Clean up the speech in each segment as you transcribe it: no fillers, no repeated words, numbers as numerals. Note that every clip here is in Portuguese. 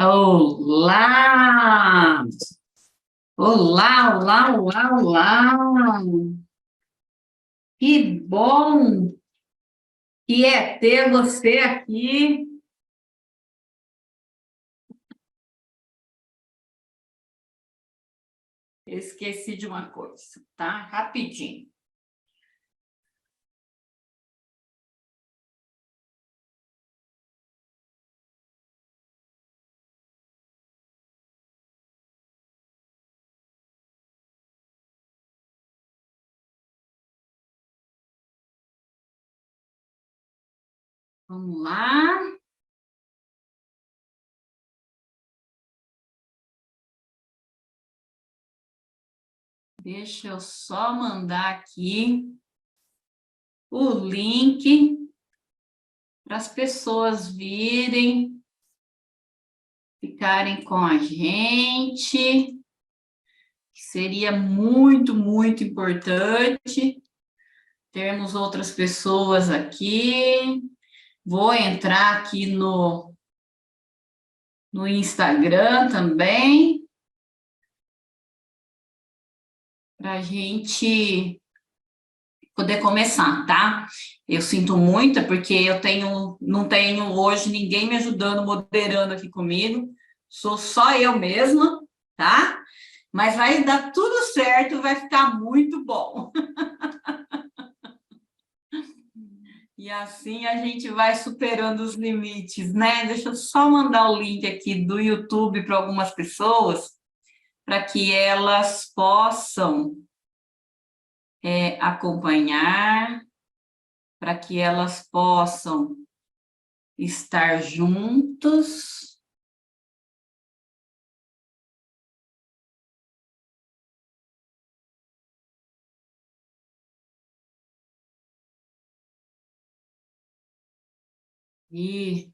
Olá! Olá, olá, olá, olá! Que bom que é ter você aqui. Eu esqueci de uma coisa, tá? Rapidinho. Vamos lá. Deixa eu só mandar aqui o link para as pessoas virem, ficarem com a gente, que seria muito, muito importante termos outras pessoas aqui. Vou entrar aqui no Instagram também, para a gente poder começar, tá? Eu sinto muito, porque não tenho hoje ninguém me ajudando, moderando aqui comigo, sou só eu mesma, tá? Mas vai dar tudo certo, vai ficar muito bom. E assim a gente vai superando os limites, né? Deixa eu só mandar o link aqui do YouTube para algumas pessoas, para que elas possam acompanhar, para que elas possam estar juntos. E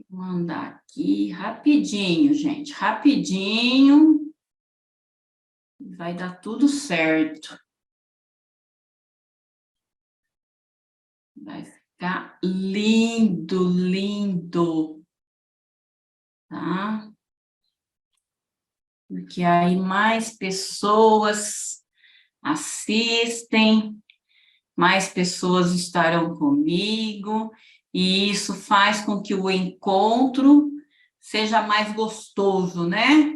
mandar aqui rapidinho, gente, rapidinho, vai dar tudo certo. Vai ficar lindo, lindo, tá? Porque aí mais pessoas assistem, mais pessoas estarão comigo, e isso faz com que o encontro seja mais gostoso, né?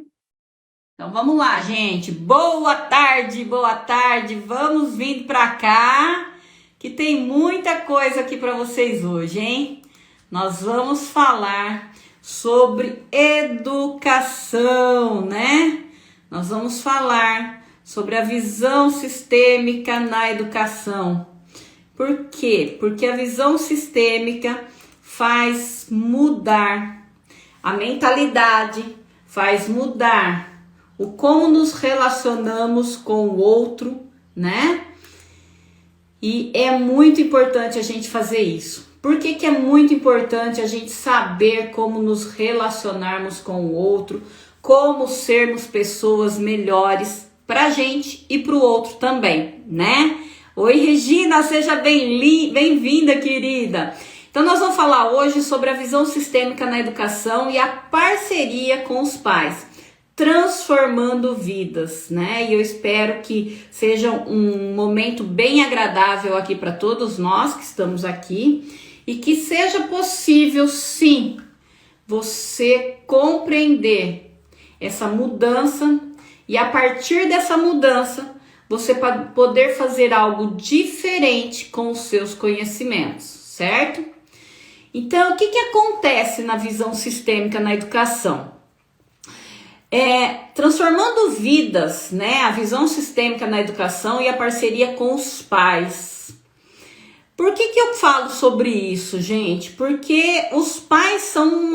Então vamos lá, gente. Boa tarde. Vamos vindo para cá, que tem muita coisa aqui para vocês hoje, hein? Nós vamos falar sobre educação, né? Nós vamos falar sobre a visão sistêmica na educação. Por quê? Porque a visão sistêmica faz mudar a mentalidade, faz mudar o como nos relacionamos com o outro, né? E é muito importante a gente fazer isso. Por que que é muito importante a gente saber como nos relacionarmos com o outro, como sermos pessoas melhores para a gente e para o outro também, né? Oi, Regina, seja bem-vinda, querida. Então, nós vamos falar hoje sobre a visão sistêmica na educação e a parceria com os pais, transformando vidas, né? E eu espero que seja um momento bem agradável aqui para todos nós que estamos aqui e que seja possível, sim, você compreender essa mudança e a partir dessa mudança você poder fazer algo diferente com os seus conhecimentos, certo? Então, o que acontece na visão sistêmica na educação? Transformando vidas, né? A visão sistêmica na educação e a parceria com os pais. Por que eu falo sobre isso, gente? Porque os pais são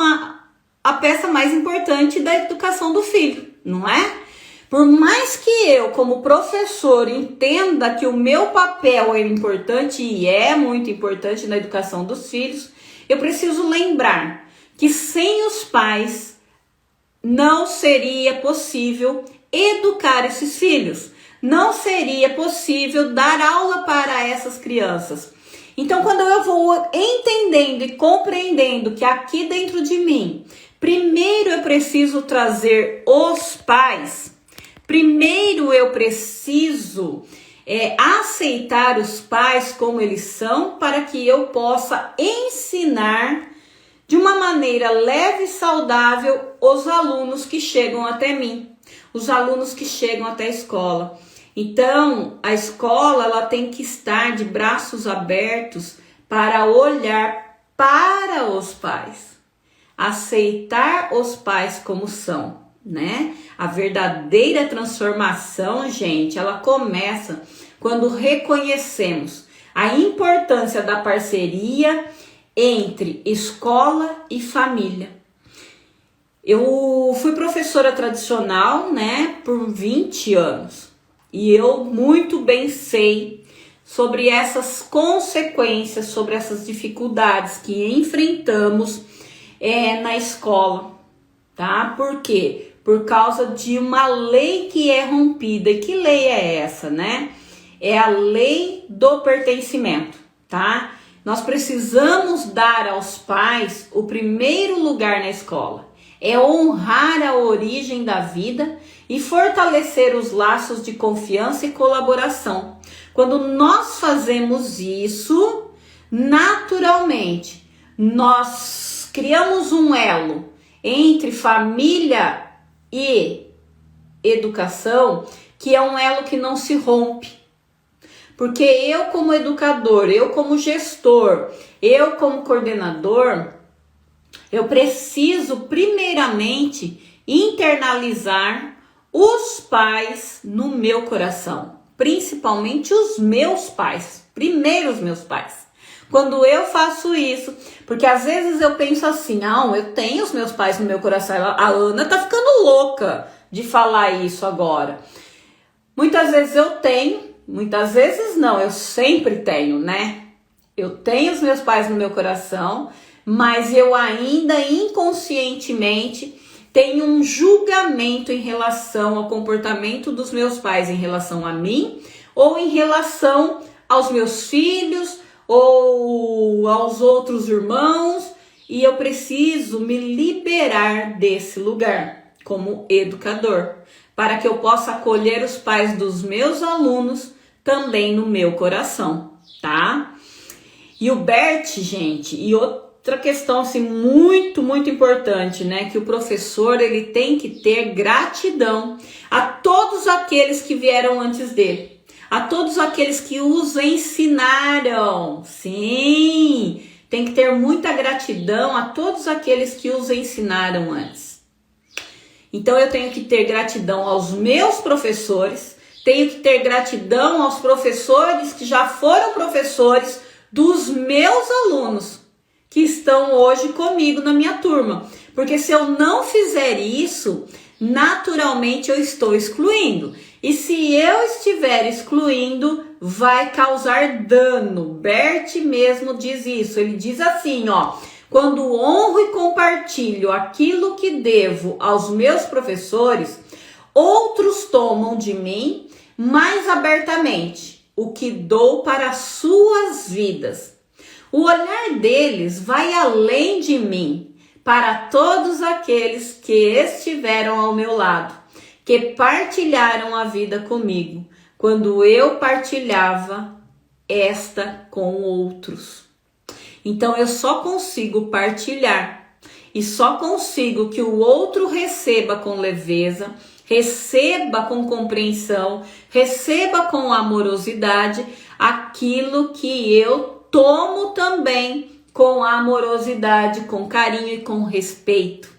a peça mais importante da educação do filho, não é? Por mais que eu, como professor, entenda que o meu papel é importante e é muito importante na educação dos filhos, eu preciso lembrar que sem os pais não seria possível educar esses filhos, não seria possível dar aula para essas crianças. Então, quando eu vou entendendo e compreendendo que aqui dentro de mim, primeiro eu preciso trazer os pais, primeiro eu preciso aceitar os pais como eles são, para que eu possa ensinar de uma maneira leve e saudável os alunos que chegam até mim, os alunos que chegam até a escola. Então, a escola ela tem que estar de braços abertos para olhar para os pais, aceitar os pais como são, né? A verdadeira transformação, gente, ela começa quando reconhecemos a importância da parceria entre escola e família. Eu fui professora tradicional, né, por 20 anos. E eu muito bem sei sobre essas consequências, sobre essas dificuldades que enfrentamos na escola, tá? Por quê? Por causa de uma lei que é rompida. E que lei é essa, né? É a lei do pertencimento, tá? Nós precisamos dar aos pais o primeiro lugar na escola. É honrar a origem da vida e fortalecer os laços de confiança e colaboração. Quando nós fazemos isso, naturalmente, nós criamos um elo entre família e educação, que é um elo que não se rompe. Porque eu como educador, eu como gestor, eu como coordenador, eu preciso primeiramente internalizar os pais no meu coração, principalmente os meus pais, primeiro os meus pais. Quando eu faço isso, porque às vezes eu penso assim, eu tenho os meus pais no meu coração, a Ana tá ficando louca de falar isso agora. Muitas vezes eu tenho, muitas vezes não, eu sempre tenho, né? Eu tenho os meus pais no meu coração, mas eu ainda inconscientemente tenho um julgamento em relação ao comportamento dos meus pais em relação a mim, ou em relação aos meus filhos, ou aos outros irmãos, e eu preciso me liberar desse lugar como educador, para que eu possa acolher os pais dos meus alunos também no meu coração, tá? E o Bert, gente, e outra questão assim muito importante, né, que o professor ele tem que ter gratidão a todos aqueles que vieram antes dele, a todos aqueles que os ensinaram. Sim, tem que ter muita gratidão a todos aqueles que os ensinaram antes. Então eu tenho que ter gratidão aos meus professores, tenho que ter gratidão aos professores que já foram professores dos meus alunos, que estão hoje comigo na minha turma. Porque se eu não fizer isso, naturalmente eu estou excluindo. E se eu estiver excluindo, vai causar dano. Bert mesmo diz isso. Ele diz assim, quando honro e compartilho aquilo que devo aos meus professores, outros tomam de mim mais abertamente o que dou para as suas vidas. O olhar deles vai além de mim, para todos aqueles que estiveram ao meu lado, que partilharam a vida comigo, quando eu partilhava esta com outros. Então eu só consigo partilhar e só consigo que o outro receba com leveza, receba com compreensão, receba com amorosidade aquilo que eu tomo também com amorosidade, com carinho e com respeito.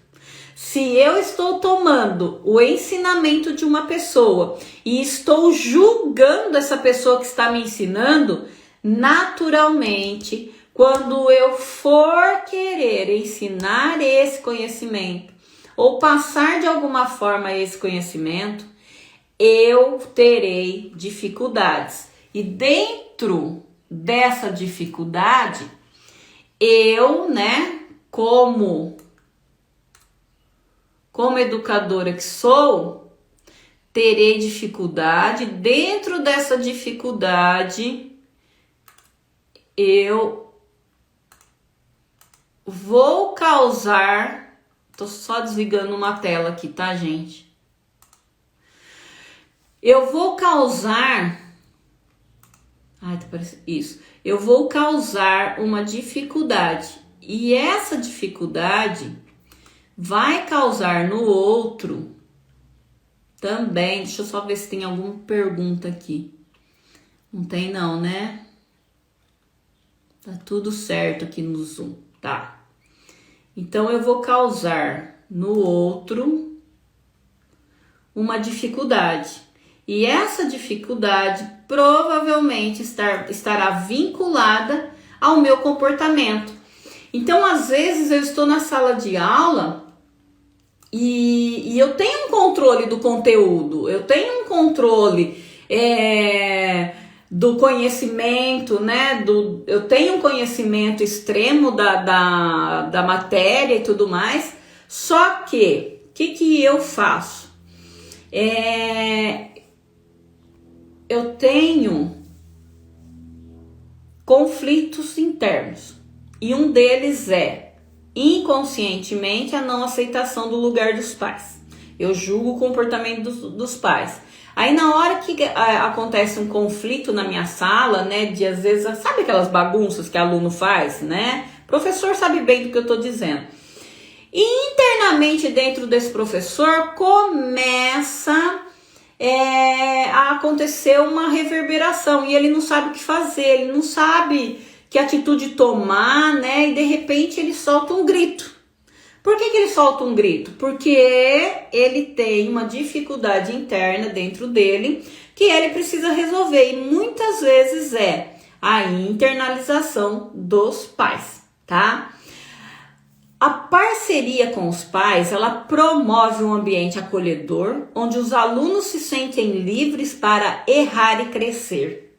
Se eu estou tomando o ensinamento de uma pessoa e estou julgando essa pessoa que está me ensinando, naturalmente, quando eu for querer ensinar esse conhecimento ou passar de alguma forma esse conhecimento, eu terei dificuldades. E dentro dessa dificuldade, eu, como educadora que sou, terei dificuldade. Dentro dessa dificuldade, eu vou causar... Tô só desligando uma tela aqui, tá, gente? Eu vou causar... Ai, tá parecendo... Isso. Eu vou causar uma dificuldade. E essa dificuldade vai causar no outro também. Deixa eu só ver se tem alguma pergunta aqui. Não tem não, né? Tá tudo certo aqui no Zoom, tá? Então, eu vou causar no outro uma dificuldade. E essa dificuldade provavelmente estará vinculada ao meu comportamento. Então, às vezes, eu estou na sala de aula e eu tenho um controle do conteúdo, eu tenho um controle do conhecimento, né? Eu tenho um conhecimento extremo da matéria e tudo mais, só que, o que eu faço? Eu tenho conflitos internos e um deles é inconscientemente a não aceitação do lugar dos pais. Eu julgo o comportamento dos pais. Aí na hora que acontece um conflito na minha sala, né, de às vezes, sabe aquelas bagunças que aluno faz, né? O professor sabe bem do que eu tô dizendo. E internamente dentro desse professor começa a acontecer uma reverberação e ele não sabe o que fazer, ele não sabe que atitude tomar, né? E de repente ele solta um grito. Por que ele solta um grito? Porque ele tem uma dificuldade interna dentro dele que ele precisa resolver. E muitas vezes é a internalização dos pais, tá? A parceria com os pais, ela promove um ambiente acolhedor, onde os alunos se sentem livres para errar e crescer.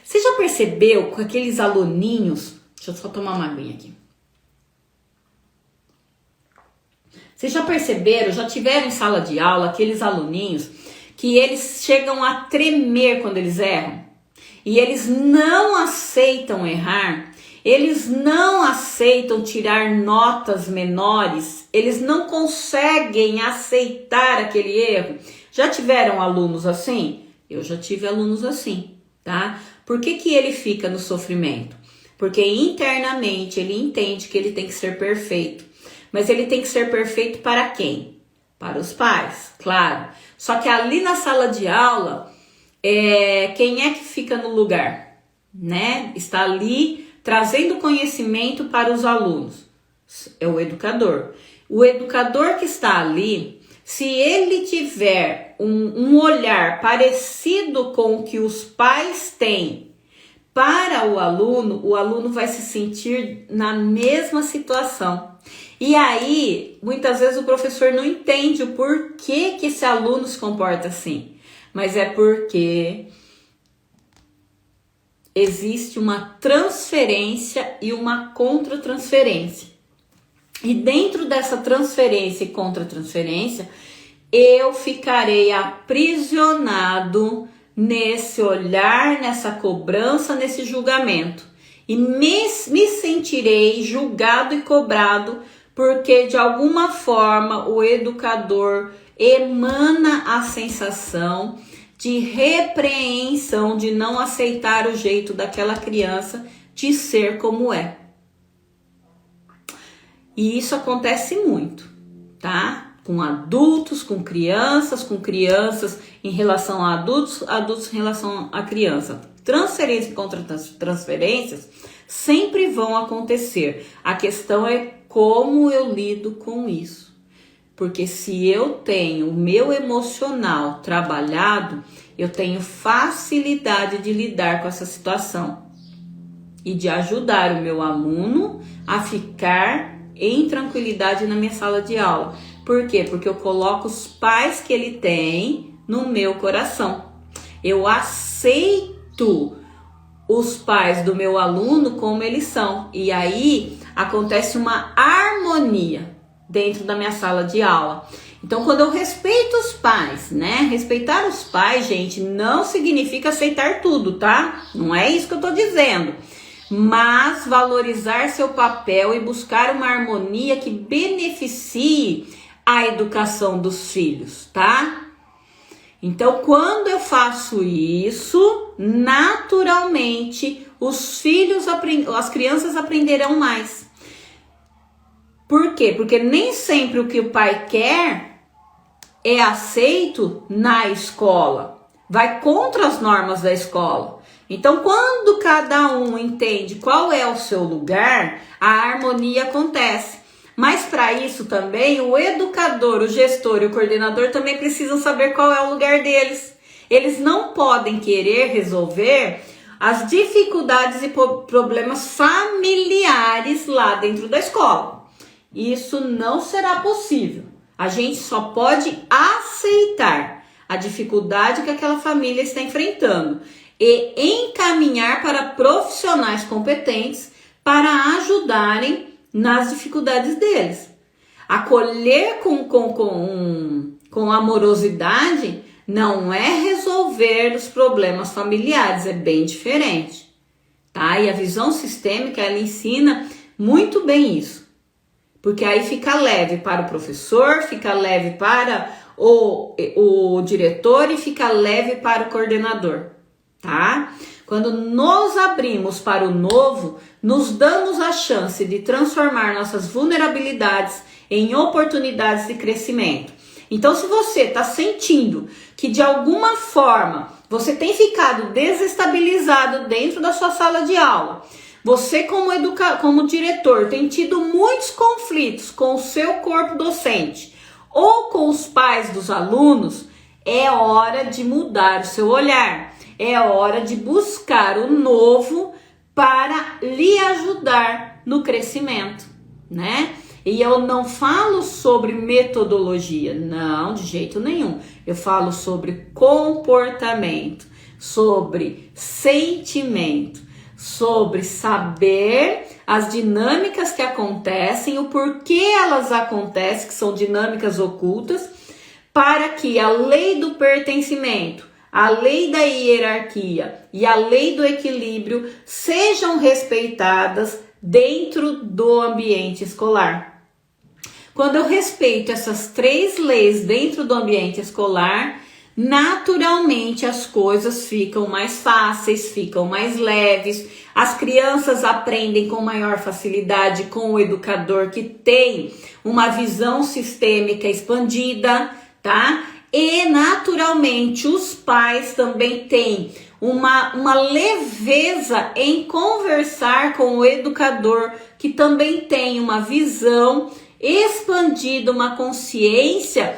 Você já percebeu com aqueles aluninhos... Deixa eu só tomar uma aguinha aqui. Vocês já perceberam, já tiveram em sala de aula aqueles aluninhos que eles chegam a tremer quando eles erram? E eles não aceitam errar, eles não aceitam tirar notas menores, eles não conseguem aceitar aquele erro. Já tiveram alunos assim? Eu já tive alunos assim, tá? Por que ele fica no sofrimento? Porque internamente ele entende que ele tem que ser perfeito. Mas ele tem que ser perfeito para quem? Para os pais, claro. Só que ali na sala de aula, quem é que fica no lugar? Né? Está ali trazendo conhecimento para os alunos. É o educador. O educador que está ali, se ele tiver um olhar parecido com o que os pais têm para o aluno vai se sentir na mesma situação. E aí, muitas vezes o professor não entende o porquê que esse aluno se comporta assim. Mas é porque existe uma transferência e uma contra-transferência. E dentro dessa transferência e contra-transferência, eu ficarei aprisionado nesse olhar, nessa cobrança, nesse julgamento. E me sentirei julgado e cobrado porque de alguma forma o educador emana a sensação de repreensão, de não aceitar o jeito daquela criança de ser como é. E isso acontece muito, tá? Com adultos, com crianças em relação a adultos, adultos em relação a criança. Transferências contra transferências sempre vão acontecer. A questão é como eu lido com isso. Porque se eu tenho o meu emocional trabalhado, eu tenho facilidade de lidar com essa situação e de ajudar o meu aluno a ficar em tranquilidade na minha sala de aula. Por quê? Porque eu coloco os pais que ele tem no meu coração. Eu aceito os pais do meu aluno como eles são. E aí acontece uma harmonia dentro da minha sala de aula. Então, quando eu respeito os pais, né? Respeitar os pais, gente, não significa aceitar tudo, tá? Não é isso que eu tô dizendo. mas valorizar seu papel e buscar uma harmonia que beneficie a educação dos filhos, tá? Então, quando eu faço isso, naturalmente as crianças aprenderão mais. Por quê? Porque nem sempre o que o pai quer é aceito na escola. Vai contra as normas da escola. Então, quando cada um entende qual é o seu lugar, a harmonia acontece. Mas para isso também, o educador, o gestor e o coordenador também precisam saber qual é o lugar deles. Eles não podem querer resolver as dificuldades e problemas familiares lá dentro da escola. Isso não será possível. A gente só pode aceitar a dificuldade que aquela família está enfrentando e encaminhar para profissionais competentes para ajudarem nas dificuldades deles. Acolher com amorosidade não é resolver os problemas familiares, é bem diferente, tá? E a visão sistêmica, ela ensina muito bem isso, porque aí fica leve para o professor, fica leve para o diretor e fica leve para o coordenador, tá? Quando nos abrimos para o novo, nos damos a chance de transformar nossas vulnerabilidades em oportunidades de crescimento. Então, se você está sentindo que de alguma forma você tem ficado desestabilizado dentro da sua sala de aula, você como diretor tem tido muitos conflitos com o seu corpo docente ou com os pais dos alunos, é hora de mudar o seu olhar. É hora de buscar o novo para lhe ajudar no crescimento, né? E eu não falo sobre metodologia, não, de jeito nenhum. Eu falo sobre comportamento, sobre sentimento, sobre saber as dinâmicas que acontecem, o porquê elas acontecem, que são dinâmicas ocultas, para que a lei do pertencimento, a lei da hierarquia e a lei do equilíbrio sejam respeitadas dentro do ambiente escolar. Quando eu respeito essas 3 leis dentro do ambiente escolar, naturalmente as coisas ficam mais fáceis, ficam mais leves, as crianças aprendem com maior facilidade com o educador que tem uma visão sistêmica expandida, tá? E naturalmente os pais também têm uma leveza em conversar com o educador que também tem uma visão expandida, uma consciência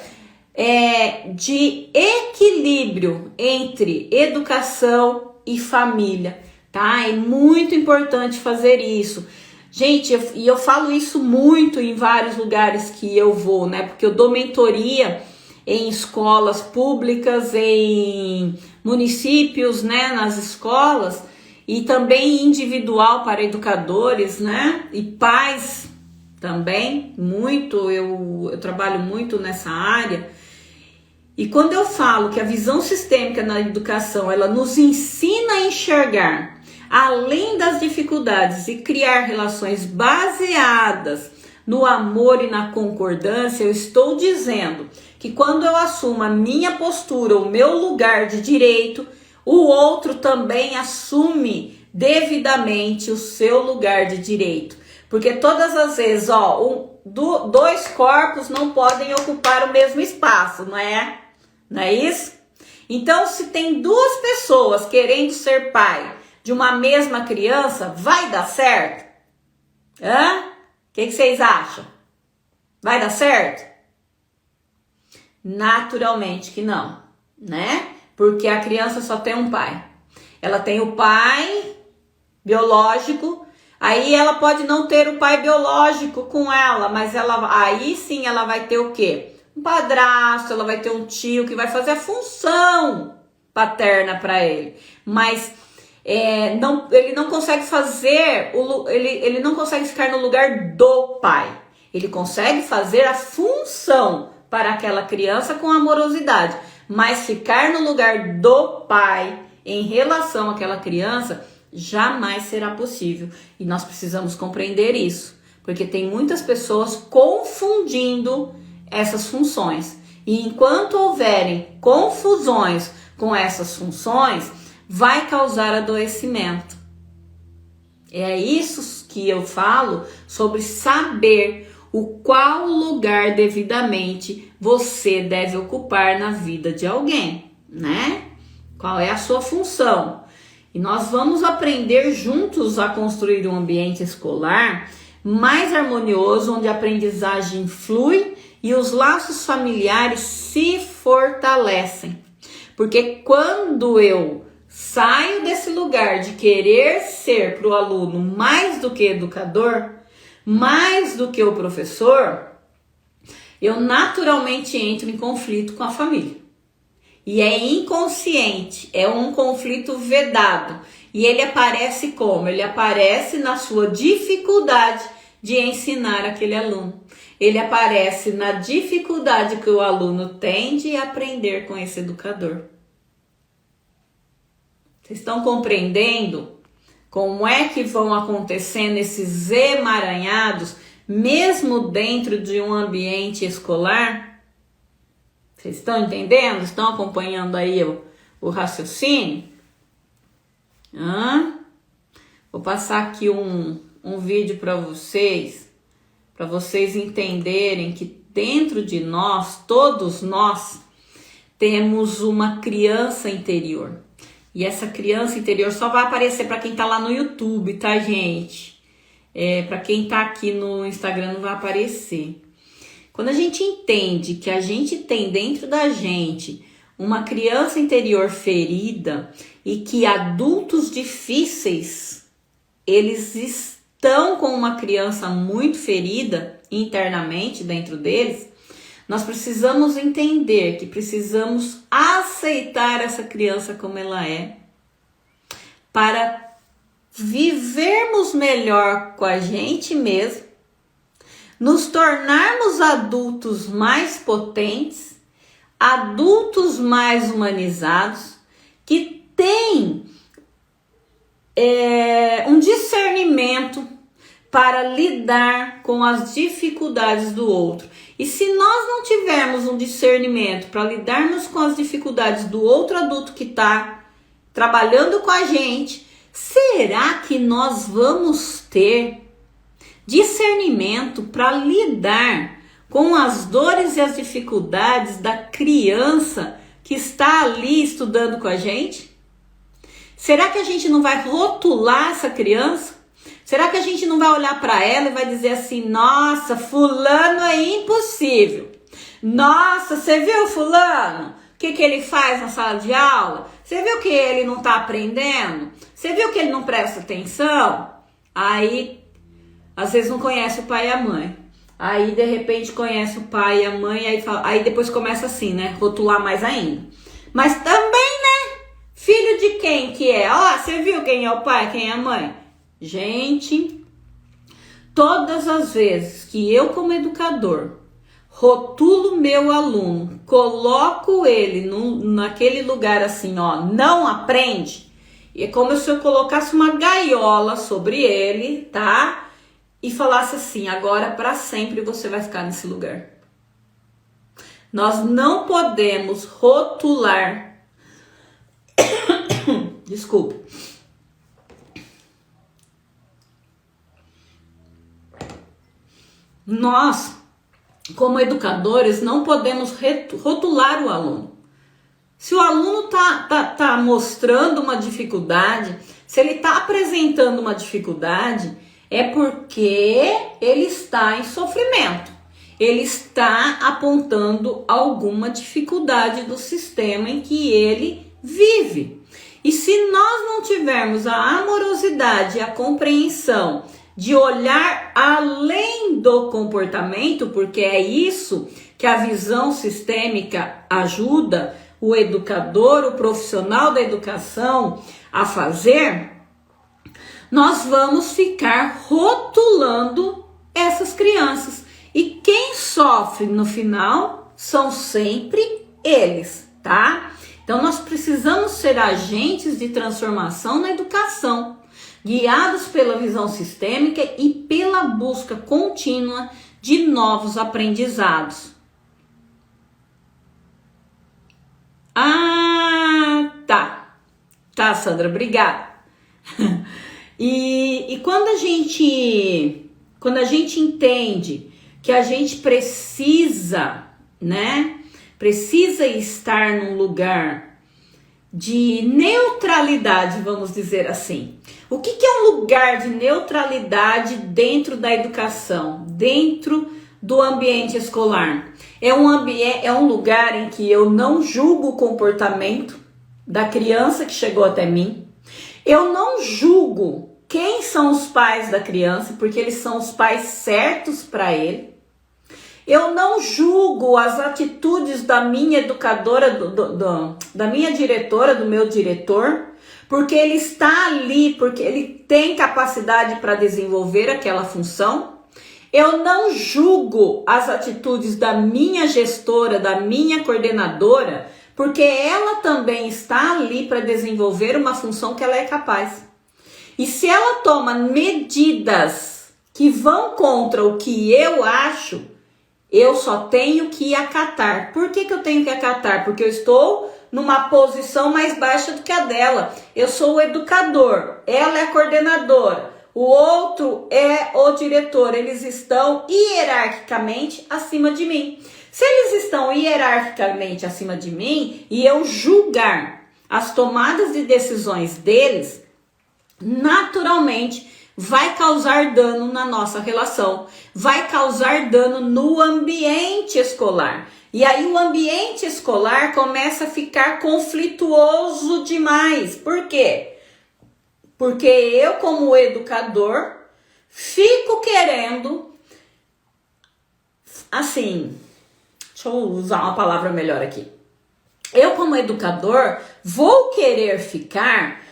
de equilíbrio entre educação e família, tá? É muito importante fazer isso. Gente, eu falo isso muito em vários lugares que eu vou, né? Porque eu dou mentoria em escolas públicas, em municípios, né, nas escolas, e também individual para educadores, né, e pais também, eu trabalho muito nessa área. E quando eu falo que a visão sistêmica na educação, ela nos ensina a enxergar além das dificuldades e criar relações baseadas no amor e na concordância, eu estou dizendo que quando eu assumo a minha postura, o meu lugar de direito, o outro também assume devidamente o seu lugar de direito. Porque todas as vezes, dois corpos não podem ocupar o mesmo espaço, não é? Não é isso? Então, se tem 2 pessoas querendo ser pai de uma mesma criança, vai dar certo? O que vocês acham? Vai dar certo? Naturalmente que não, né? Porque a criança só tem um pai. Ela tem o pai biológico, aí ela pode não ter o pai biológico com ela, mas aí sim ela vai ter o quê? Um padrasto, ela vai ter um tio que vai fazer a função paterna para ele. Mas ele não consegue fazer, ele não consegue ficar no lugar do pai. Ele consegue fazer a função para aquela criança com amorosidade, mas ficar no lugar do pai em relação àquela criança, jamais será possível. E nós precisamos compreender isso, porque tem muitas pessoas confundindo essas funções. E enquanto houverem confusões com essas funções, vai causar adoecimento. É isso que eu falo sobre saber o qual lugar devidamente você deve ocupar na vida de alguém, né? Qual é a sua função? E nós vamos aprender juntos a construir um ambiente escolar mais harmonioso, onde a aprendizagem flui e os laços familiares se fortalecem. Porque quando eu saio desse lugar de querer ser para o aluno mais do que educador, mais do que o professor, eu naturalmente entro em conflito com a família. E é inconsciente, é um conflito vedado. E ele aparece como? Ele aparece na sua dificuldade de ensinar aquele aluno. Ele aparece na dificuldade que o aluno tem de aprender com esse educador. Vocês estão compreendendo como é que vão acontecendo esses emaranhados, mesmo dentro de um ambiente escolar? Vocês estão entendendo? Estão acompanhando aí o raciocínio? Vou passar aqui um vídeo para vocês entenderem que dentro de nós, todos nós, temos uma criança interior. E essa criança interior só vai aparecer para quem tá lá no YouTube, tá, gente? Para quem tá aqui no Instagram não vai aparecer. Quando a gente entende que a gente tem dentro da gente uma criança interior ferida e que adultos difíceis, eles estão com uma criança muito ferida internamente dentro deles, nós precisamos entender que precisamos aceitar essa criança como ela é, para vivermos melhor com a gente mesmo, nos tornarmos adultos mais potentes, adultos mais humanizados, que têm um discernimento para lidar com as dificuldades do outro. E se nós não tivermos um discernimento para lidarmos com as dificuldades do outro adulto que está trabalhando com a gente, será que nós vamos ter discernimento para lidar com as dores e as dificuldades da criança que está ali estudando com a gente? Será que a gente não vai rotular essa criança? Será que a gente não vai olhar para ela e vai dizer assim: nossa, fulano é impossível. Nossa, você viu fulano? O que ele faz na sala de aula? Você viu que ele não está aprendendo? Você viu que ele não presta atenção? Aí, às vezes não conhece o pai e a mãe. Aí, de repente, conhece o pai e a mãe. Aí depois começa assim, né? Rotular mais ainda. Mas também, né? Filho de quem que é? Ó, você viu quem é o pai, quem é a mãe? Gente, todas as vezes que eu, como educador, rotulo meu aluno, coloco ele naquele lugar assim, ó, não aprende, é como se eu colocasse uma gaiola sobre ele, tá? E falasse assim: agora para sempre você vai ficar nesse lugar. Nós não podemos rotular. Desculpa. Nós, como educadores, não podemos rotular o aluno. Se o aluno tá mostrando uma dificuldade, se ele está apresentando uma dificuldade, é porque ele está em sofrimento. Ele está apontando alguma dificuldade do sistema em que ele vive. E se nós não tivermos a amorosidade e a compreensão de olhar além do comportamento, porque é isso que a visão sistêmica ajuda o educador, o profissional da educação a fazer, nós vamos ficar rotulando essas crianças. E quem sofre no final são sempre eles, tá? Então nós precisamos ser agentes de transformação na educação, guiados pela visão sistêmica e pela busca contínua de novos aprendizados. Ah, tá. Tá, Sandra, obrigada. E quando a gente entende que a gente precisa, né? Precisa estar num lugar de neutralidade, vamos dizer assim. O que é um lugar de neutralidade dentro da educação, dentro do ambiente escolar? É um lugar em que eu não julgo o comportamento da criança que chegou até mim. Eu não julgo quem são os pais da criança, porque eles são os pais certos para ele. Eu não julgo as atitudes da minha educadora, da minha diretora, do meu diretor, porque ele está ali, porque ele tem capacidade para desenvolver aquela função. Eu não julgo as atitudes da minha gestora, da minha coordenadora, porque ela também está ali para desenvolver uma função que ela é capaz. E se ela toma medidas que vão contra o que eu acho, eu só tenho que acatar. Por que eu tenho que acatar? Porque eu estou numa posição mais baixa do que a dela. Eu sou o educador, ela é a coordenadora, o outro é o diretor. Eles estão hierarquicamente acima de mim. Se eles estão hierarquicamente acima de mim e eu julgar as tomadas de decisões deles, naturalmente vai causar dano na nossa relação, vai causar dano no ambiente escolar. E aí o ambiente escolar começa a ficar conflituoso demais. Por quê? Porque eu, como educador, fico querendo, assim, deixa eu usar uma palavra melhor aqui. Eu, como educador, vou querer ficar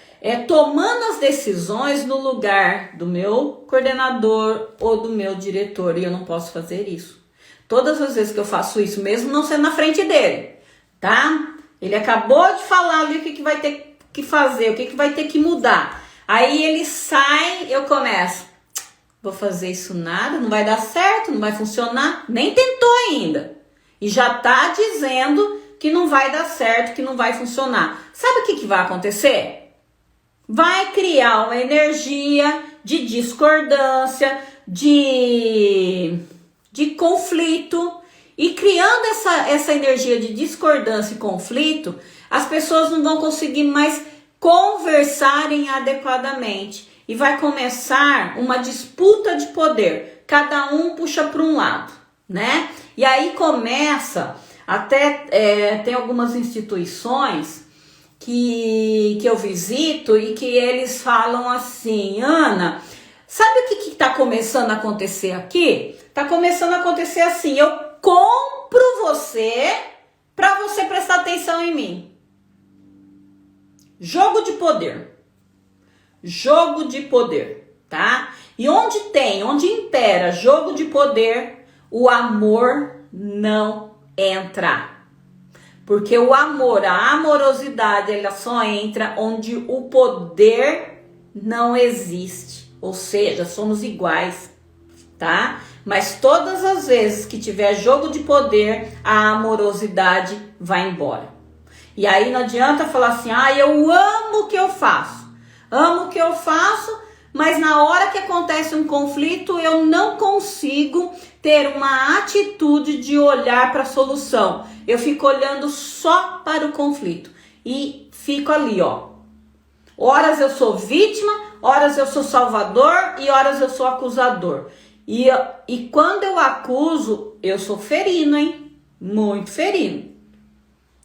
tomando as decisões no lugar do meu coordenador ou do meu diretor, e eu não posso fazer isso. Todas as vezes que eu faço isso, mesmo não sendo na frente dele, tá? Ele acabou de falar ali o que vai ter que fazer, o que vai ter que mudar. Aí ele sai, eu começo, vou fazer isso nada, não vai dar certo, não vai funcionar, nem tentou ainda. E já tá dizendo que não vai dar certo, que não vai funcionar. Sabe o que vai acontecer? Vai criar uma energia de discordância, de conflito. E criando essa energia de discordância e conflito, as pessoas não vão conseguir mais conversarem adequadamente. E vai começar uma disputa de poder. Cada um puxa para um lado, né? E aí começa, até tem algumas instituições que eu visito e que eles falam assim: Ana, sabe o que está começando a acontecer aqui? Está começando a acontecer assim, eu compro você para você prestar atenção em mim. Jogo de poder. Jogo de poder, tá? E onde impera jogo de poder, o amor não entra. Porque o amor, a amorosidade, ela só entra onde o poder não existe. Ou seja, somos iguais, tá? Mas todas as vezes que tiver jogo de poder, a amorosidade vai embora. E aí não adianta falar assim: eu amo o que eu faço. Amo o que eu faço, mas na hora que acontece um conflito, eu não consigo ter uma atitude de olhar para a solução. Eu fico olhando só para o conflito e fico ali, ó. Horas eu sou vítima, horas eu sou salvador e horas eu sou acusador. E quando eu acuso, eu sou ferino, hein? Muito ferino.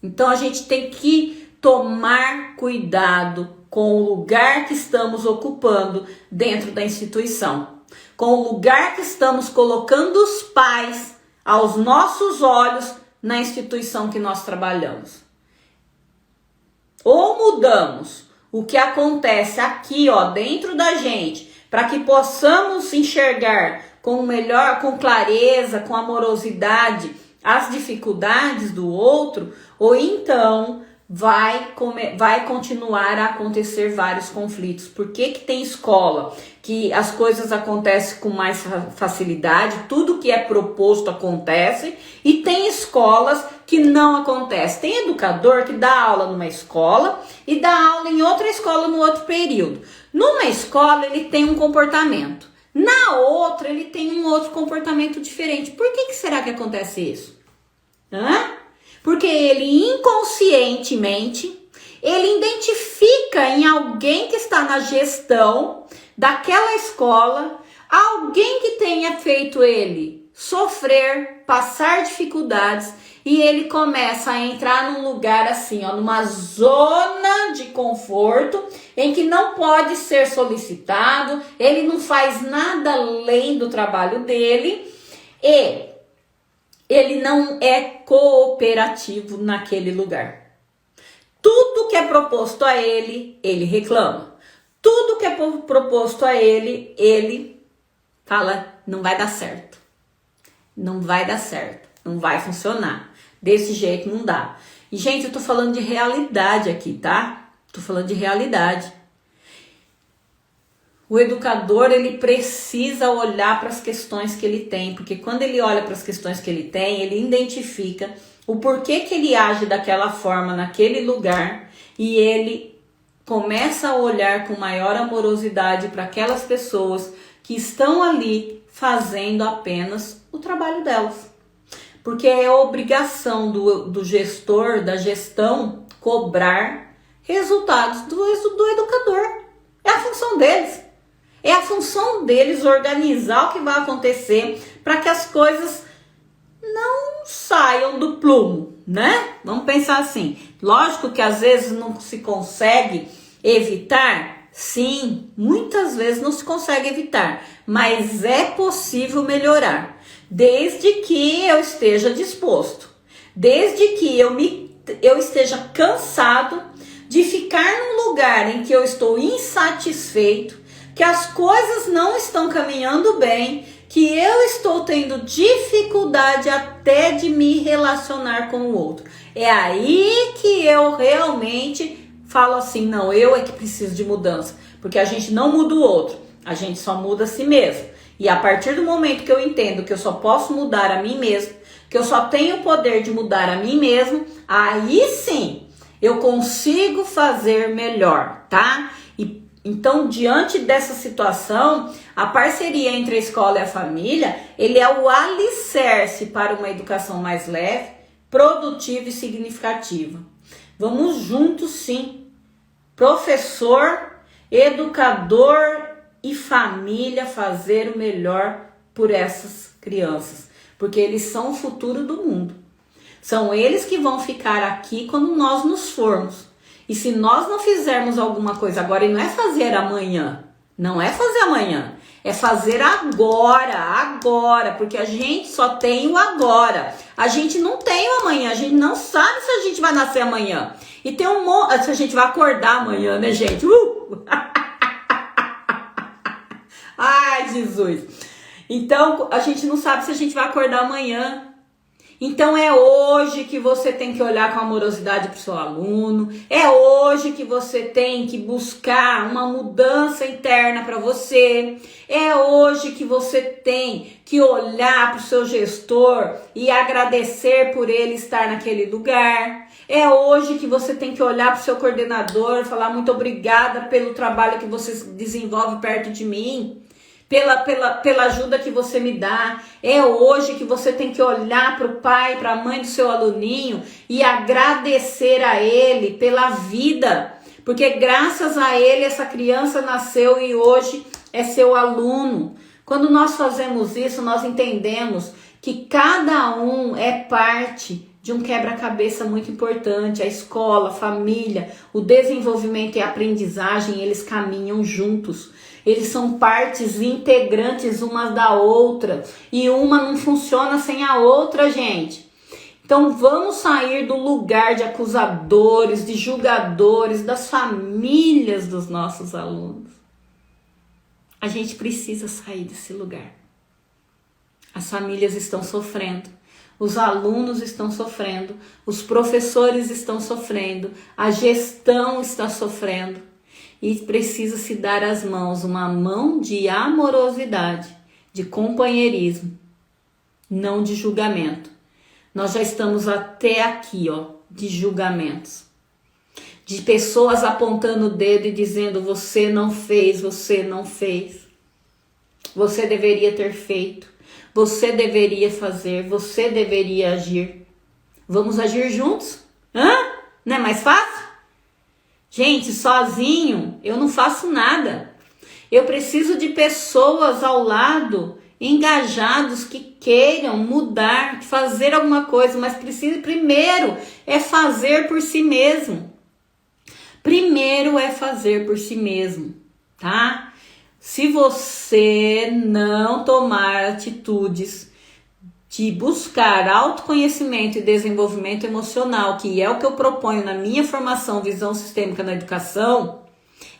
Então a gente tem que tomar cuidado com o lugar que estamos ocupando dentro da instituição, com o lugar que estamos colocando os pais aos nossos olhos na instituição que nós trabalhamos. Ou mudamos o que acontece aqui, ó, dentro da gente, para que possamos enxergar com clareza, com amorosidade, as dificuldades do outro, ou então vai continuar a acontecer vários conflitos. Por que tem escola que as coisas acontecem com mais facilidade, tudo que é proposto acontece, e tem escolas que não acontece? Tem educador que dá aula numa escola e dá aula em outra escola no outro período. Numa escola ele tem um comportamento, na outra ele tem um outro comportamento diferente. Por que será que acontece isso? Porque ele inconscientemente, ele identifica em alguém que está na gestão daquela escola, alguém que tenha feito ele sofrer, passar dificuldades, e ele começa a entrar num lugar assim, numa zona de conforto, em que não pode ser solicitado, ele não faz nada além do trabalho dele, e ele não é cooperativo naquele lugar. Tudo que é proposto a ele, ele reclama. Tudo que é proposto a ele, ele fala, não vai dar certo. Não vai dar certo. Não vai funcionar. Desse jeito não dá. E, gente, eu tô falando de realidade aqui, tá? Tô falando de realidade. O educador, ele precisa olhar para as questões que ele tem, porque quando ele olha para as questões que ele tem, ele identifica o porquê que ele age daquela forma naquele lugar, e ele começa a olhar com maior amorosidade para aquelas pessoas que estão ali fazendo apenas o trabalho delas. Porque é obrigação do gestor, da gestão, cobrar resultados do educador. É a função deles. É a função deles organizar o que vai acontecer para que as coisas não saiam do plumo, né? Vamos pensar assim. Lógico que às vezes não se consegue evitar. Sim, muitas vezes não se consegue evitar. Mas é possível melhorar. Desde que eu esteja disposto. Desde que eu esteja cansado de ficar num lugar em que eu estou insatisfeito, que as coisas não estão caminhando bem, que eu estou tendo dificuldade até de me relacionar com o outro. É aí que eu realmente falo assim, não, eu é que preciso de mudança, porque a gente não muda o outro, a gente só muda a si mesmo. E a partir do momento que eu entendo que eu só posso mudar a mim mesmo, que eu só tenho o poder de mudar a mim mesmo, aí sim eu consigo fazer melhor, tá? Então, diante dessa situação, a parceria entre a escola e a família, ele é o alicerce para uma educação mais leve, produtiva e significativa. Vamos juntos, sim. Professor, educador e família fazer o melhor por essas crianças, porque eles são o futuro do mundo. São eles que vão ficar aqui quando nós nos formos. E se nós não fizermos alguma coisa agora, e não é fazer amanhã, não é fazer amanhã, é fazer agora, porque a gente só tem o agora. A gente não tem o amanhã, a gente não sabe se a gente vai nascer amanhã. E tem se a gente vai acordar amanhã, né, gente? Ai, Jesus. Então, a gente não sabe se a gente vai acordar amanhã. Então é hoje que você tem que olhar com amorosidade para o seu aluno, é hoje que você tem que buscar uma mudança interna para você, é hoje que você tem que olhar para o seu gestor e agradecer por ele estar naquele lugar, é hoje que você tem que olhar para o seu coordenador e falar muito obrigada pelo trabalho que você desenvolve perto de mim. Pela ajuda que você me dá. É hoje que você tem que olhar para o pai, para a mãe do seu aluninho e agradecer a ele pela vida, porque graças a ele essa criança nasceu e hoje é seu aluno. Quando nós fazemos isso, nós entendemos que cada um é parte de um quebra-cabeça muito importante. A escola, a família, o desenvolvimento e a aprendizagem, eles caminham juntos. Eles são partes integrantes uma da outra. E uma não funciona sem a outra, gente. Então vamos sair do lugar de acusadores, de julgadores, das famílias dos nossos alunos. A gente precisa sair desse lugar. As famílias estão sofrendo. os alunos estão sofrendo, os professores estão sofrendo, a gestão está sofrendo e precisa se dar as mãos, uma mão de amorosidade, de companheirismo, não de julgamento. Nós já estamos até aqui, de julgamentos, de pessoas apontando o dedo e dizendo: você não fez, você não fez, você deveria ter feito, você deveria fazer, você deveria agir. Vamos agir juntos? Não é mais fácil? Gente, sozinho eu não faço nada. Eu preciso de pessoas ao lado, engajados, que queiram mudar, fazer alguma coisa, mas precisa primeiro é fazer por si mesmo. Primeiro é fazer por si mesmo, tá? Se você não tomar atitudes de buscar autoconhecimento e desenvolvimento emocional, que é o que eu proponho na minha formação Visão Sistêmica na Educação,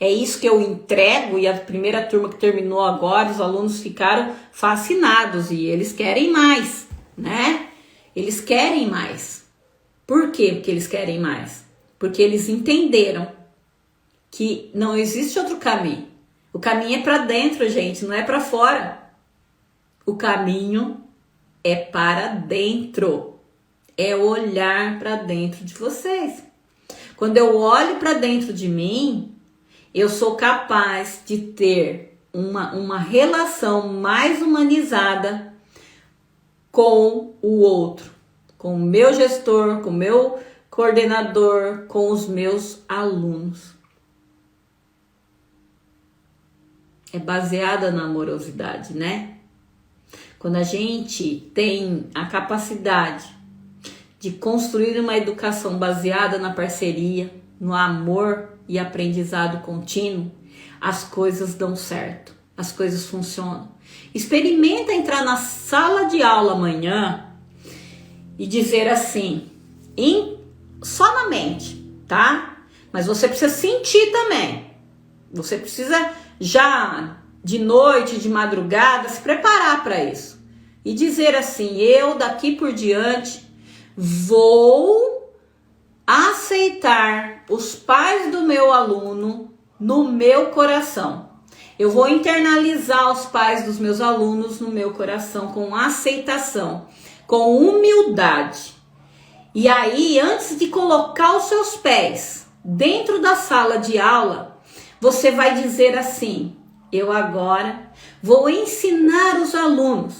é isso que eu entrego, e a primeira turma que terminou agora, os alunos ficaram fascinados e eles querem mais, né? Eles querem mais. Por quê que eles querem mais? Porque eles entenderam que não existe outro caminho. O caminho é para dentro, gente, não é para fora. O caminho é para dentro. É olhar para dentro de vocês. Quando eu olho para dentro de mim, eu sou capaz de ter uma relação mais humanizada com o outro, com o meu gestor, com o meu coordenador, com os meus alunos. É baseada na amorosidade, né? Quando a gente tem a capacidade de construir uma educação baseada na parceria, no amor e aprendizado contínuo, as coisas dão certo, as coisas funcionam. Experimenta entrar na sala de aula amanhã e dizer assim, só na mente, tá? Mas você precisa sentir também. Você precisa já de noite, de madrugada, se preparar para isso. E dizer assim, eu daqui por diante vou aceitar os pais do meu aluno no meu coração. Eu vou internalizar os pais dos meus alunos no meu coração com aceitação, com humildade. E aí, antes de colocar os seus pés dentro da sala de aula, você vai dizer assim, eu agora vou ensinar os alunos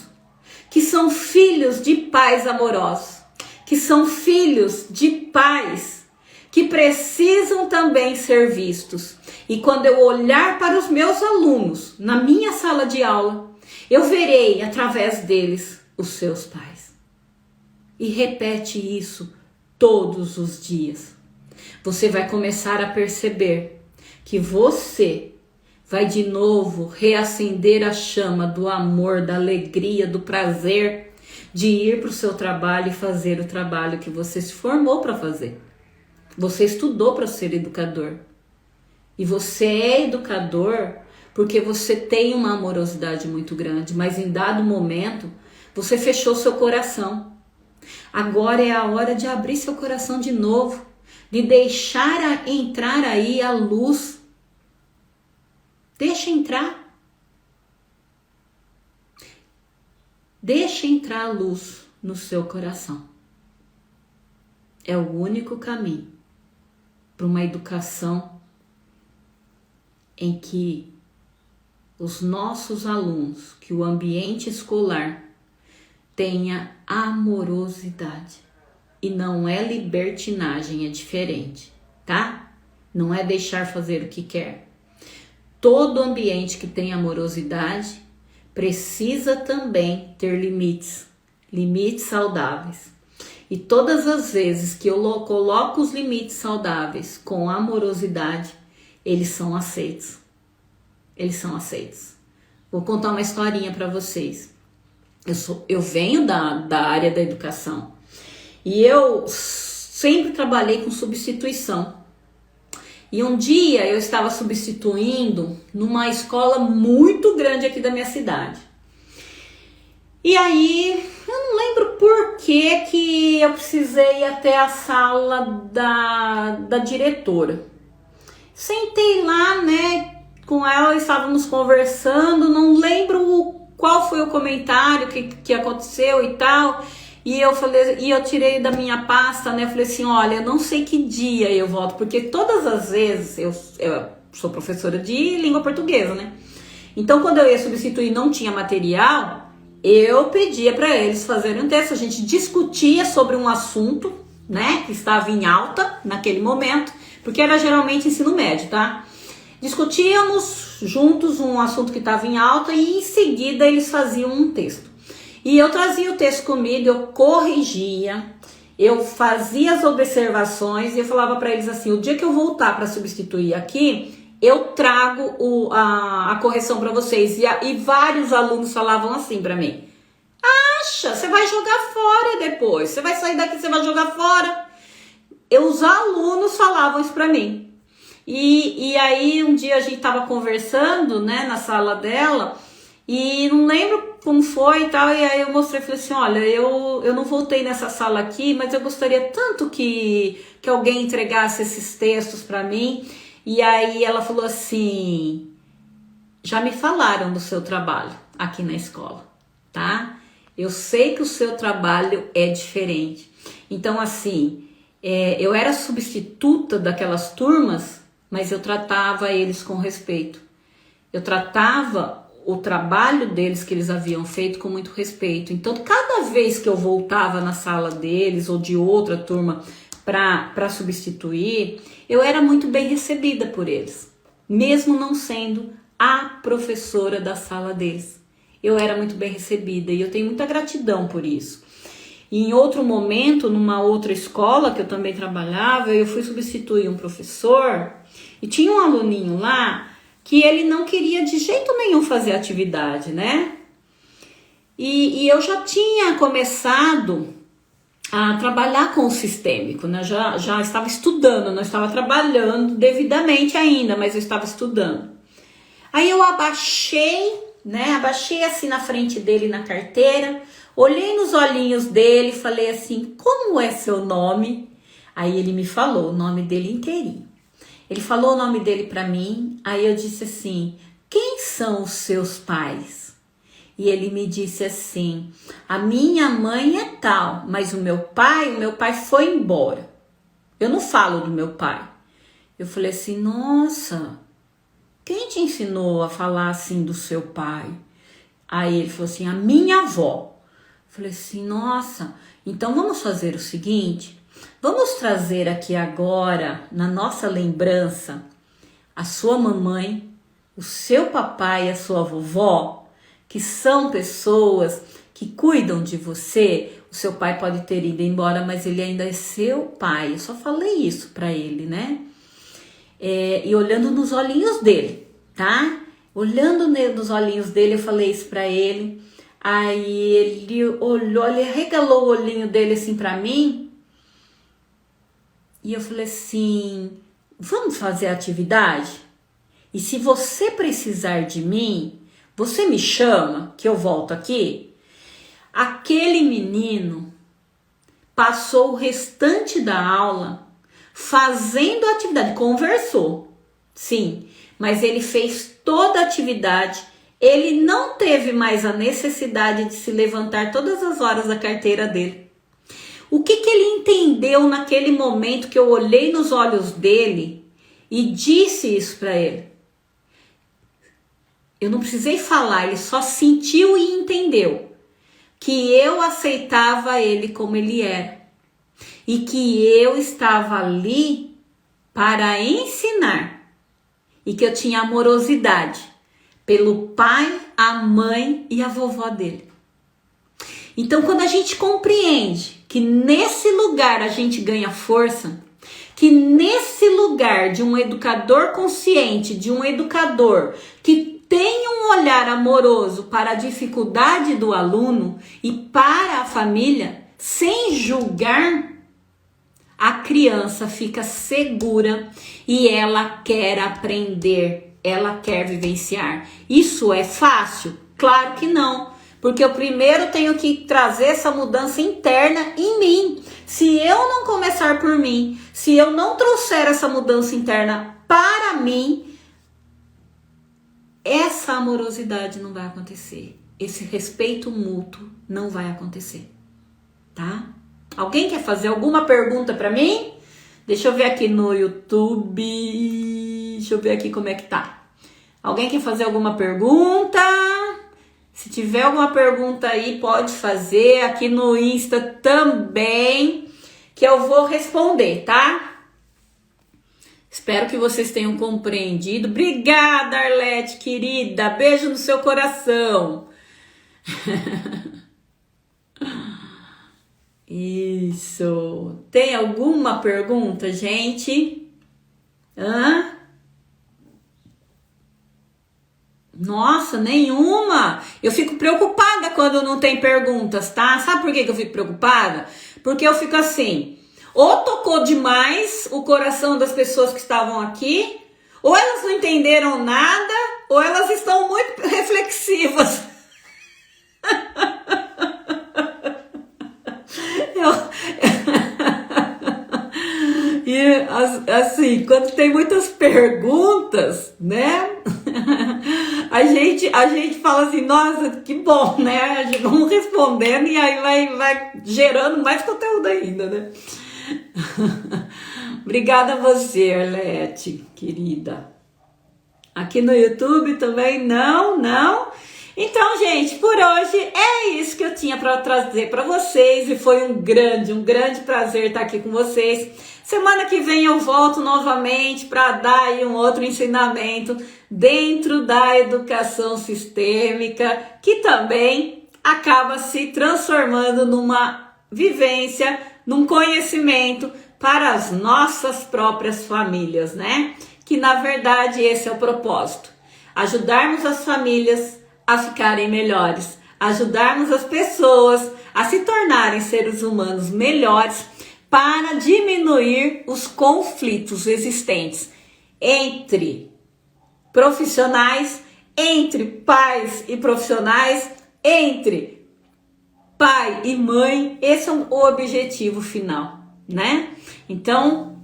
que são filhos de pais amorosos, que são filhos de pais que precisam também ser vistos. E quando eu olhar para os meus alunos na minha sala de aula, eu verei através deles os seus pais. E repete isso todos os dias. Você vai começar a perceber que você vai de novo reacender a chama do amor, da alegria, do prazer de ir para o seu trabalho e fazer o trabalho que você se formou para fazer. Você estudou para ser educador. E você é educador porque você tem uma amorosidade muito grande, mas em dado momento você fechou seu coração. Agora é a hora de abrir seu coração de novo, de deixar entrar aí a luz. Deixa entrar. Deixa entrar a luz no seu coração. É o único caminho para uma educação em que os nossos alunos, que o ambiente escolar tenha amorosidade. E não é libertinagem, é diferente, tá? Não é deixar fazer o que quer. Todo ambiente que tem amorosidade precisa também ter limites, limites saudáveis. E todas as vezes que eu coloco os limites saudáveis com amorosidade, eles são aceitos. Eles são aceitos. Vou contar uma historinha para vocês. Eu venho da área da educação e eu sempre trabalhei com substituição. E um dia eu estava substituindo numa escola muito grande aqui da minha cidade. E aí, eu não lembro por que eu precisei ir até a sala da diretora. Sentei lá, né, com ela, estávamos conversando, não lembro qual foi o comentário que aconteceu e tal. E eu falei, e eu tirei da minha pasta, né, falei assim, olha, eu não sei que dia eu volto, porque todas as vezes eu sou professora de língua portuguesa, né? Então, quando eu ia substituir e não tinha material, eu pedia para eles fazerem um texto. A gente discutia sobre um assunto, né, que estava em alta naquele momento, porque era geralmente ensino médio, tá? Discutíamos juntos um assunto que estava em alta e em seguida eles faziam um texto. E eu trazia o texto comigo, eu corrigia, eu fazia as observações e eu falava para eles assim, o dia que eu voltar para substituir aqui, eu trago a correção para vocês. E vários alunos falavam assim para mim, acha, você vai jogar fora depois, você vai sair daqui, você vai jogar fora. Os alunos falavam isso para mim. E aí um dia a gente tava conversando, né, na sala dela, e não lembro como foi e tal, e aí eu mostrei, falei assim, olha, eu não voltei nessa sala aqui, mas eu gostaria tanto que alguém entregasse esses textos para mim. E aí ela falou assim, já me falaram do seu trabalho aqui na escola, tá? Eu sei que o seu trabalho é diferente. Então assim, eu era substituta daquelas turmas, mas eu tratava eles com respeito. Eu tratava o trabalho deles que eles haviam feito com muito respeito. Então, cada vez que eu voltava na sala deles ou de outra turma para substituir, eu era muito bem recebida por eles, mesmo não sendo a professora da sala deles. Eu era muito bem recebida e eu tenho muita gratidão por isso. E em outro momento, numa outra escola que eu também trabalhava, eu fui substituir um professor e tinha um aluninho lá que ele não queria de jeito nenhum fazer atividade, né? E eu já tinha começado a trabalhar com o sistêmico, né? Já estava estudando, não estava trabalhando devidamente ainda, mas eu estava estudando. Aí eu abaixei, né? Abaixei assim na frente dele na carteira, olhei nos olhinhos dele e falei assim, como é seu nome? Aí ele me falou o nome dele inteirinho. Ele falou o nome dele para mim, aí eu disse assim, quem são os seus pais? E ele me disse assim, a minha mãe é tal, mas o meu pai foi embora. Eu não falo do meu pai. Eu falei assim, nossa, quem te ensinou a falar assim do seu pai? Aí ele falou assim, a minha avó. Eu falei assim, nossa, então vamos fazer o seguinte, vamos trazer aqui agora, na nossa lembrança, a sua mamãe, o seu papai e a sua vovó, que são pessoas que cuidam de você. O seu pai pode ter ido embora, mas ele ainda é seu pai. Eu só falei isso para ele, né? E olhando nos olhinhos dele, tá? Olhando nos olhinhos dele, eu falei isso para ele. Aí ele olhou, ele regalou o olhinho dele assim para mim. E eu falei assim, vamos fazer a atividade? E se você precisar de mim, você me chama que eu volto aqui? Aquele menino passou o restante da aula fazendo a atividade, conversou, sim, mas ele fez toda a atividade, ele não teve mais a necessidade de se levantar todas as horas da carteira dele. O que ele entendeu naquele momento que eu olhei nos olhos dele e disse isso para ele? Eu não precisei falar, ele só sentiu e entendeu que eu aceitava ele como ele era e que eu estava ali para ensinar e que eu tinha amorosidade pelo pai, a mãe e a vovó dele. Então, quando a gente compreende que nesse lugar a gente ganha força, que nesse lugar de um educador consciente, de um educador que tem um olhar amoroso para a dificuldade do aluno e para a família, sem julgar, a criança fica segura e ela quer aprender, ela quer vivenciar. Isso é fácil? Claro que não. Porque eu primeiro tenho que trazer essa mudança interna em mim. Se eu não começar por mim, se eu não trouxer essa mudança interna para mim, essa amorosidade não vai acontecer. Esse respeito mútuo não vai acontecer, tá? Alguém quer fazer alguma pergunta para mim? Deixa eu ver aqui no YouTube. Deixa eu ver aqui como é que tá. Alguém quer fazer alguma pergunta? Se tiver alguma pergunta aí, pode fazer. Aqui no Insta também, que eu vou responder, tá? Espero que vocês tenham compreendido. Obrigada, Arlete, querida. Beijo no seu coração. Isso. Tem alguma pergunta, gente? Nossa, nenhuma. Eu fico preocupada quando não tem perguntas, tá? Sabe por que eu fico preocupada? Porque eu fico assim, ou tocou demais o coração das pessoas que estavam aqui, ou elas não entenderam nada, ou elas estão muito reflexivas. E assim, quando tem muitas perguntas, né? A gente fala assim, nossa, que bom, né? Vamos respondendo e aí vai gerando mais conteúdo ainda, né? Obrigada a você, Arlete, querida. Aqui no YouTube também não. Então, gente, por hoje é isso que eu tinha para trazer para vocês e foi um grande prazer estar aqui com vocês. Semana que vem eu volto novamente para dar aí um outro ensinamento dentro da educação sistêmica, que também acaba se transformando numa vivência, num conhecimento para as nossas próprias famílias, né? Que na verdade esse é o propósito. Ajudarmos as famílias a ficarem melhores, ajudarmos as pessoas a se tornarem seres humanos melhores para diminuir os conflitos existentes entre profissionais, entre pais e profissionais, entre pai e mãe. Esse é o objetivo final, né? Então,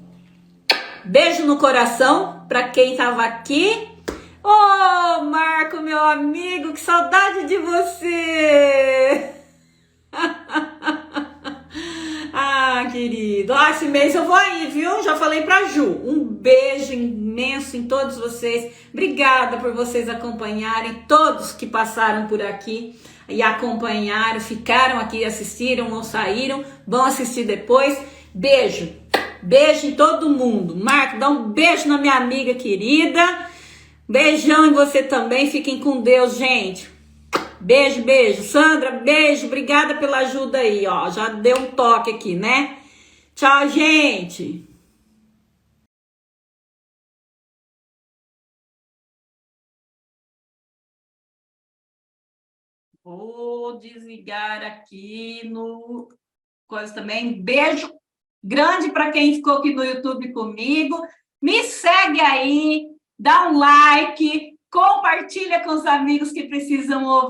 beijo no coração para quem estava aqui. Oh, Marco, meu amigo, que saudade de você! Ah, querido, esse mês eu vou aí, viu? Já falei pra Ju. Um beijo imenso em todos vocês. Obrigada por vocês acompanharem, todos que passaram por aqui e acompanharam, ficaram aqui, assistiram, não saíram, vão assistir depois. Beijo em todo mundo. Marco, dá um beijo na minha amiga querida. Beijão em você também. Fiquem com Deus, gente. Beijo. Sandra, beijo. Obrigada pela ajuda aí, ó. Já deu um toque aqui, né? Tchau, gente. Vou desligar aqui no coisa também. Beijo grande para quem ficou aqui no YouTube comigo. Me segue aí, dá um like, compartilha com os amigos que precisam ouvir.